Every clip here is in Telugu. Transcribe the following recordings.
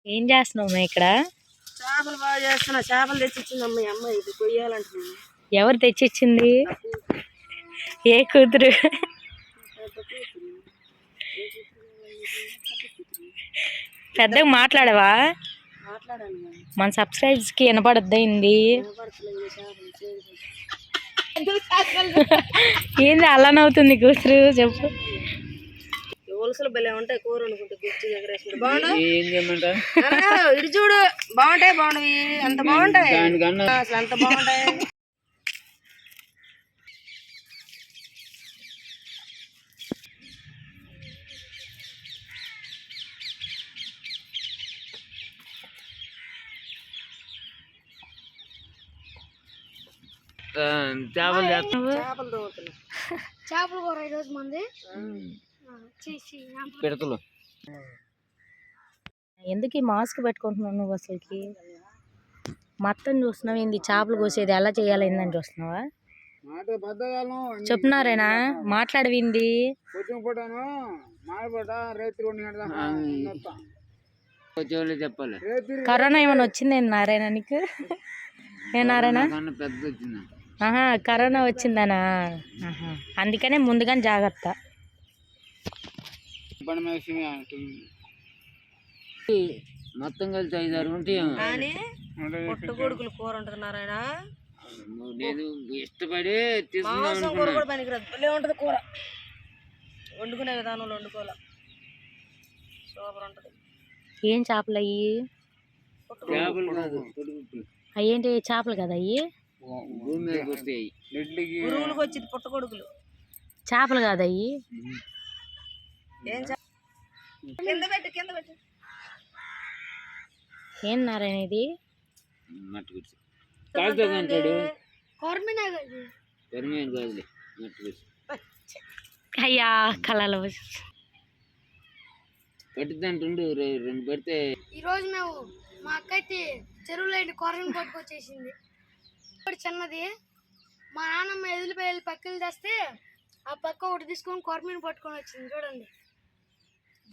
ఏం చేస్తున్నావు ఇక్కడ? చేపలు బాగా చేస్తున్నా. చేపలు తెచ్చిచ్చింది అమ్మ ఇది కొయ్యాలంటున్నాను. ఎవరు తెచ్చిచ్చింది? ఏ కూతురు? పెద్దగా మాట్లాడవా? మన సబ్స్క్రైబ్స్ కి వినపడద్దండి. ఏంది అలా నవ్వుతుంది కూతురు? చెప్పు. ఉలసలు భలే ఉంటాయి, కూర అనుకుంటే గుజ్జు ఎగరేసుకుంటే బాగుంటాయి. ఇటు చూడు, బాగుంటాయి బాగుండవి, అంత బాగుంటాయి అసలు, అంత బాగుంటాయి. చేపల కూర ఈరోజు మంది పెడతలు. ఎందుకు ఈ మాస్క్ పెట్టుకుంటున్నావు నువ్వు? అసలుకి మొత్తం చూస్తున్నావు ఏంది? చేపలు కోసేది ఎలా చేయాలి ఏందని చూస్తున్నావా? చెప్తున్నారేనా? మాట్లాడవింది. కరోనా ఏమైనా వచ్చింది నారాయణ నీకు? ఏ నారాయణ? ఆహా, కరోనా వచ్చిందనా? అందుకనే ముందుగానే జాగ్రత్త. మొత్తం కలిసి 5-6 ఉంటాయి. పుట్టగొడుగులు కూర ఉంటున్నారాయన, నేను ఇష్టపడి కూర కూడా పనికిరాదు, భలే ఉంటది కూర. వండుకునే విధానంలో వండుకోవాలి, సూపర్ ఉంటది. ఏం చేపలు అయ్యి? అయ్యేంటి చేపలు కదా అయ్యి? పురుగులకు వచ్చింది పుట్టగొడుగులు, చేపలు కాదు అయ్యి. కింద పెట్టు కింద పెట్టు. ఏం నారాయణ ఇది? అయ్యా కళలో పట్టిద్దంటుండు 2 పెడితే. ఈ రోజు మేము మా అక్క అయితే చెరువులో కొరమీను పట్టుకొచ్చేసింది. చిన్నది మా నాన్నమ్మ ఎదులిపోయి పక్కలు తెస్తే ఆ పక్క ఒకటి తీసుకొని కొరమీను పట్టుకొని వచ్చింది. చూడండి,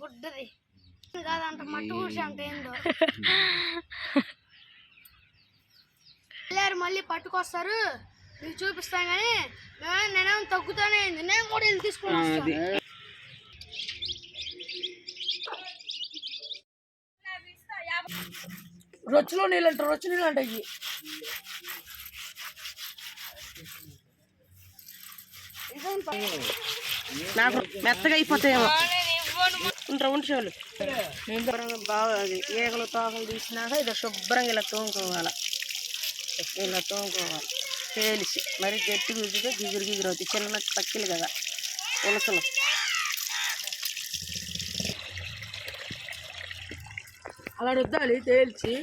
బుడ్డది కాదంట, మట్టు కూర్చి అంత ఏందో. వెళ్ళారు, మళ్ళీ పట్టుకొస్తారు, మీకు చూపిస్తాను. కానీ నేనేమో తగ్గుతానే అయింది, నేను కూడా వెళ్ళి తీసుకుని. రొచ్చులో నీళ్ళు అంటారు, రొచ్చు నీళ్ళు అంటాయి. నాకు మెత్తగా అయిపోతాయేమో. ఉంటేవాళ్ళు బాగా అది ఈగలు తోకలు తీసినాక ఇది శుభ్రంగా ఇలా తోముకోవాలి. ఇలా తోముకోవాలి తేలిసి, మరి గట్టి గుజ్జుగా గిగురు అవుతాయి. చిన్న పక్కిలు కదా ఉలసలు. అలా రుద్దాలి తేల్చి,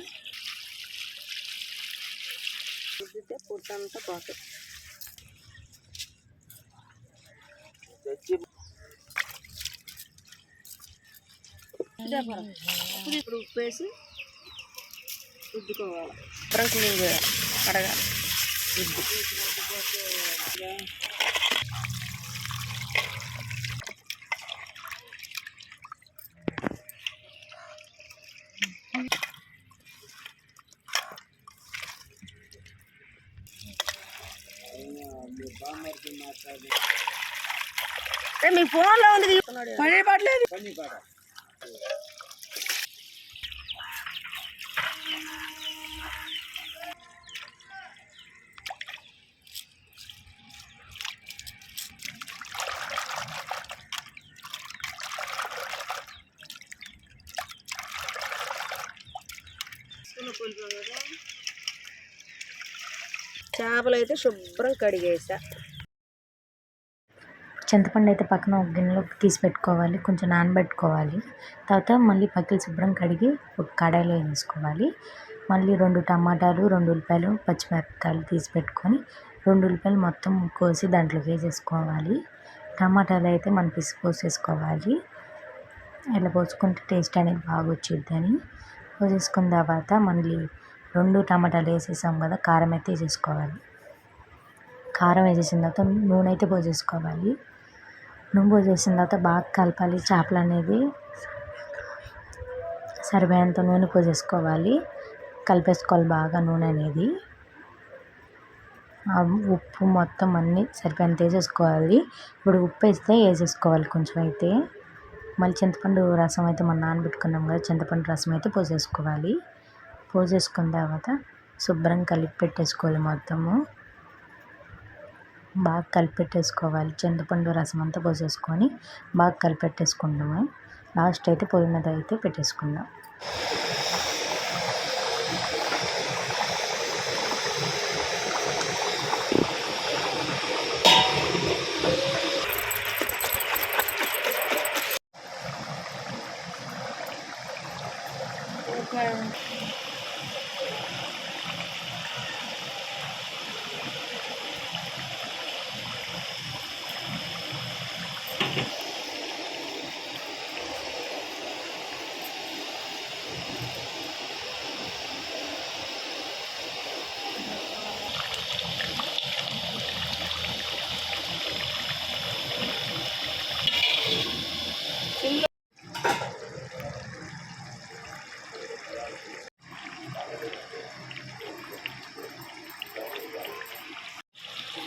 రుద్దితే పుట్టంతా పోతుంది. ఇప్పుడు ఉప్పు వేసి రుద్దుకోవాలి, శుభ్రం క్లీన్ చేయాలి, కడగాలి. మీ ఫోన్లో ఉంది, పని పడలేదు. చేపలు అయితే శుభ్రం కడిగేసా. చింతపండు అయితే పక్కన ఒక గిన్నెలోకి తీసి పెట్టుకోవాలి, కొంచెం నానబెట్టుకోవాలి. తర్వాత మళ్ళీ పక్కలు శుభ్రం కడిగి ఒక కడాయిలో వేసుకోవాలి. మళ్ళీ 2 టమాటాలు, 2 ఉల్లిపాయలు, పచ్చిమిరపకాయలు తీసి పెట్టుకొని 2 ఉల్లిపాయలు మొత్తం కోసి దాంట్లోకి వేసేసుకోవాలి. టమాటాలు అయితే మనం పిసి పోసేసుకోవాలి. ఇలా పోసుకుంటే టేస్ట్ అనేది బాగా వచ్చిద్దని పోసేసుకున్న తర్వాత మళ్ళీ 2 టమాటాలు వేసేసాం కదా, కారం అయితే వేసేసుకోవాలి. కారం వేసేసిన తర్వాత నూనె అయితే పోసేసుకోవాలి. నూనె పోసేసిన తర్వాత బాగా కలపాలి. చేపలు అనేది సరిపోయేంత నూనె పోసేసుకోవాలి. కలిపేసుకోవాలి బాగా నూనె అనేది. ఉప్పు మొత్తం అన్నీ సరిపోయేంత వేసేసుకోవాలి. ఇప్పుడు ఉప్పు వేసేసుకోవాలి కొంచెం అయితే. మళ్ళీ చింతపండు రసం అయితే మనం నానబెట్టుకున్నాం కదా, చింతపండు రసం అయితే పోసేసుకోవాలి. పోసేసుకున్న తర్వాత శుభ్రంగా కలిపి పెట్టేసుకోవాలి. మొత్తము బాగా కలిపెట్టేసుకోవాలి. చింతపండు రసం అంతా పోసేసుకొని బాగా కలిపెట్టేసుకుంటాము. లాస్ట్ అయితే పొయ్యి మీద అయితే పెట్టేసుకుందాం.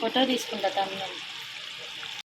ఫోటో తీసుకుంటా తమ్ముడు.